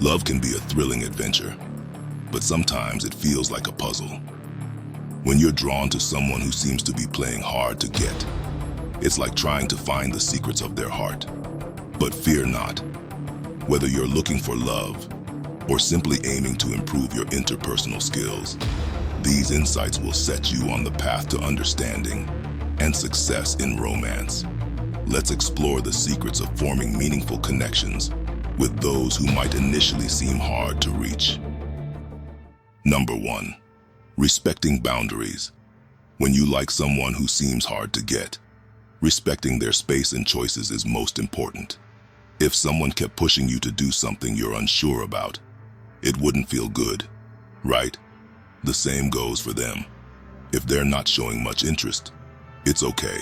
Love can be a thrilling adventure, but sometimes it feels like a puzzle. When you're drawn to someone who seems to be playing hard to get, it's like trying to find the secrets of their heart. But fear not. Whether you're looking for love or simply aiming to improve your interpersonal skills, these insights will set you on the path to understanding and success in romance. Let's explore the secrets of forming meaningful connections with those who might initially seem hard to reach. Number 1. Respecting boundaries. When you like someone who seems hard to get, respecting their space and choices is most important. If someone kept pushing you to do something you're unsure about, it wouldn't feel good, right? The same goes for them. If they're not showing much interest, it's okay.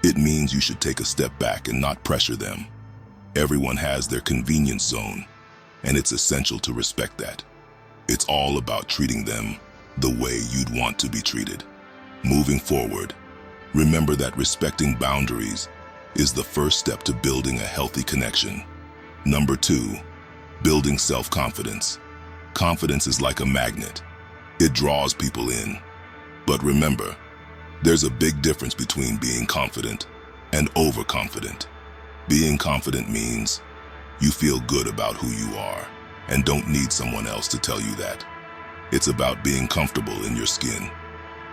It means you should take a step back and not pressure them. Everyone has their convenience zone, and it's essential to respect that. It's all about treating them the way you'd want to be treated. Moving forward, remember that respecting boundaries is the first step to building a healthy connection. Number 2, building self-confidence. Confidence is like a magnet. It draws people in. But remember, there's a big difference between being confident and overconfident. Being confident means you feel good about who you are and don't need someone else to tell you that. It's about being comfortable in your skin.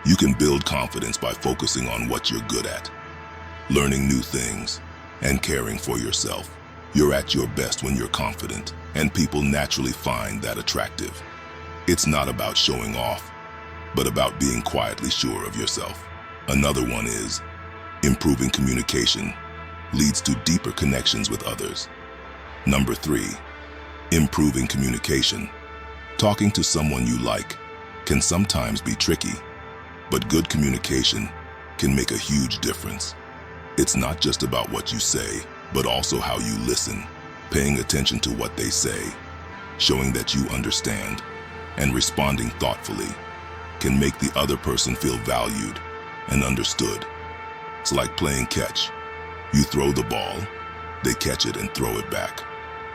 You can build confidence by focusing on what you're good at, learning new things, and caring for yourself. You're at your best when you're confident, and people naturally find that attractive. It's not about showing off, but about being quietly sure of yourself. Another one is improving communication leads to deeper connections with others. Number 3, improving communication. Talking to someone you like can sometimes be tricky, but good communication can make a huge difference. It's not just about what you say, but also how you listen, paying attention to what they say, showing that you understand, and responding thoughtfully can make the other person feel valued and understood. It's like playing catch. You throw the ball, they catch it and throw it back.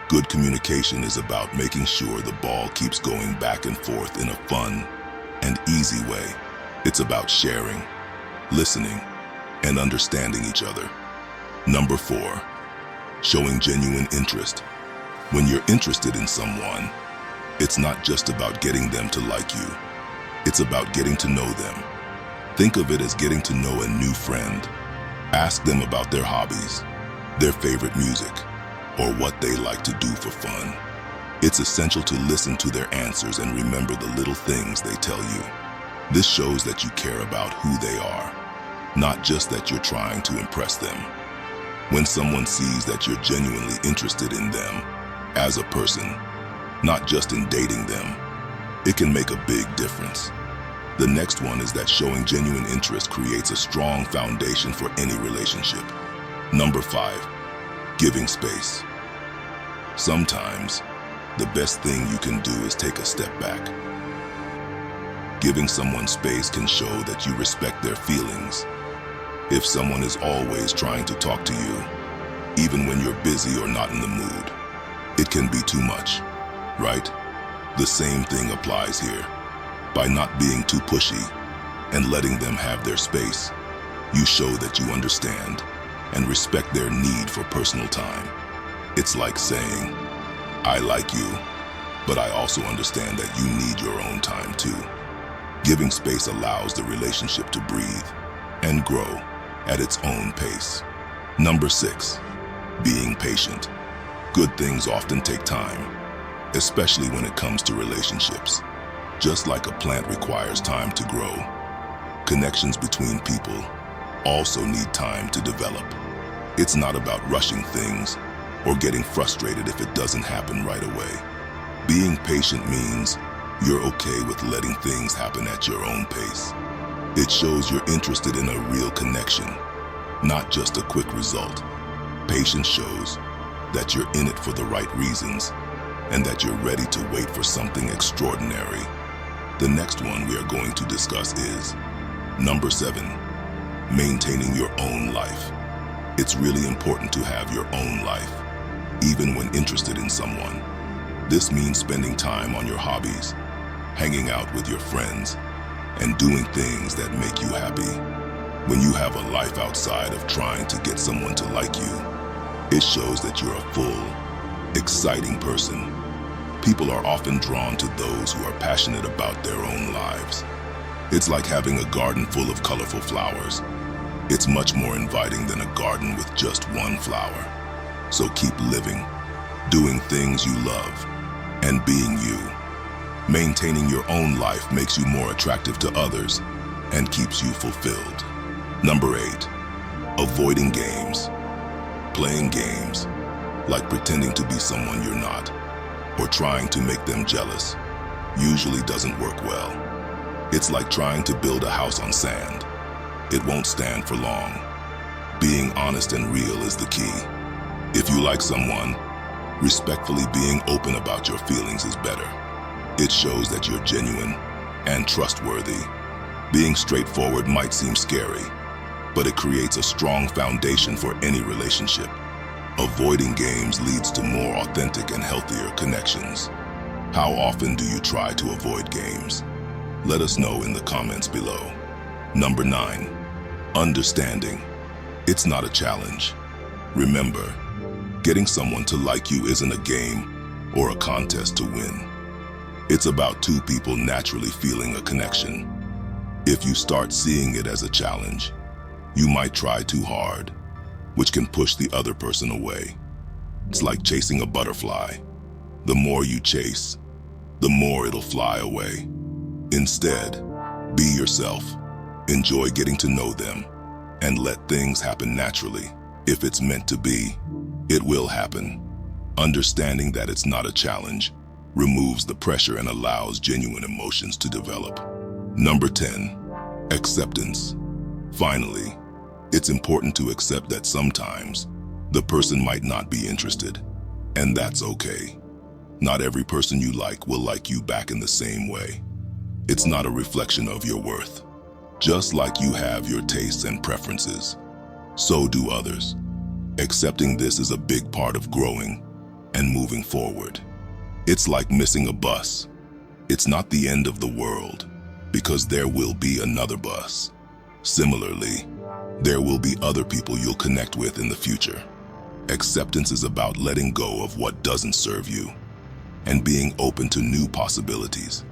Good communication is about making sure the ball keeps going back and forth in a fun and easy way. It's about sharing, listening, and understanding each other. Number 4, showing genuine interest. When you're interested in someone, it's not just about getting them to like you. It's about getting to know them. Think of it as getting to know a new friend. Ask them about their hobbies, their favorite music, or what they like to do for fun. It's essential to listen to their answers and remember the little things they tell you. This shows that you care about who they are, not just that you're trying to impress them. When someone sees that you're genuinely interested in them as a person, not just in dating them, it can make a big difference. The next one is that showing genuine interest creates a strong foundation for any relationship. Number 5, giving space. Sometimes, the best thing you can do is take a step back. Giving someone space can show that you respect their feelings. If someone is always trying to talk to you, even when you're busy or not in the mood, it can be too much, right? The same thing applies here. By not being too pushy and letting them have their space, you show that you understand and respect their need for personal time. It's like saying, I like you, but I also understand that you need your own time too. Giving space allows the relationship to breathe and grow at its own pace. Number 6, being patient. Good things often take time, especially when it comes to relationships. Just like a plant requires time to grow, connections between people also need time to develop. It's not about rushing things or getting frustrated if it doesn't happen right away. Being patient means you're okay with letting things happen at your own pace. It shows you're interested in a real connection, not just a quick result. Patience shows that you're in it for the right reasons and that you're ready to wait for something extraordinary. The next one we are going to discuss is number 7, maintaining your own life. It's really important to have your own life, even when interested in someone. This means spending time on your hobbies, hanging out with your friends, and doing things that make you happy. When you have a life outside of trying to get someone to like you, it shows that you're a full, exciting person. People are often drawn to those who are passionate about their own lives. It's like having a garden full of colorful flowers. It's much more inviting than a garden with just one flower. So keep living, doing things you love, and being you. Maintaining your own life makes you more attractive to others and keeps you fulfilled. Number 8, avoiding games. Playing games, like pretending to be someone you're not, or trying to make them jealous, usually doesn't work well. It's like trying to build a house on sand. It won't stand for long. Being honest and real is the key. If you like someone, respectfully being open about your feelings is better. It shows that you're genuine and trustworthy. Being straightforward might seem scary, but it creates a strong foundation for any relationship. Avoiding games leads to more authentic and healthier connections. How often do you try to avoid games? Let us know in the comments below. Number 9, understanding. It's not a challenge. Remember, getting someone to like you isn't a game or a contest to win. It's about two people naturally feeling a connection. If you start seeing it as a challenge, you might try too hard, which can push the other person away. It's like chasing a butterfly. The more you chase, the more it'll fly away. Instead, be yourself. Enjoy getting to know them, and let things happen naturally. If it's meant to be, it will happen. Understanding that it's not a challenge removes the pressure and allows genuine emotions to develop. Number 10, acceptance. Finally, it's important to accept that sometimes the person might not be interested, and that's okay. Not every person you like will like you back in the same way. It's not a reflection of your worth. Just like you have your tastes and preferences, so do others. Accepting this is a big part of growing and moving forward. It's like missing a bus. It's not the end of the world, because there will be another bus. Similarly, there will be other people you'll connect with in the future. Acceptance is about letting go of what doesn't serve you and being open to new possibilities.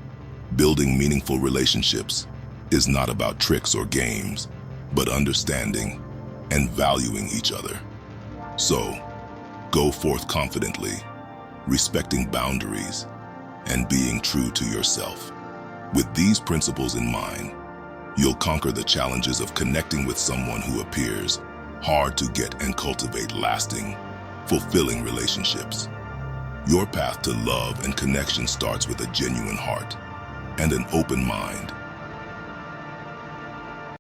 Building meaningful relationships is not about tricks or games, but understanding and valuing each other. So, go forth confidently, respecting boundaries, and being true to yourself. With these principles in mind, you'll conquer the challenges of connecting with someone who appears hard to get and cultivate lasting, fulfilling relationships. Your path to love and connection starts with a genuine heart and an open mind.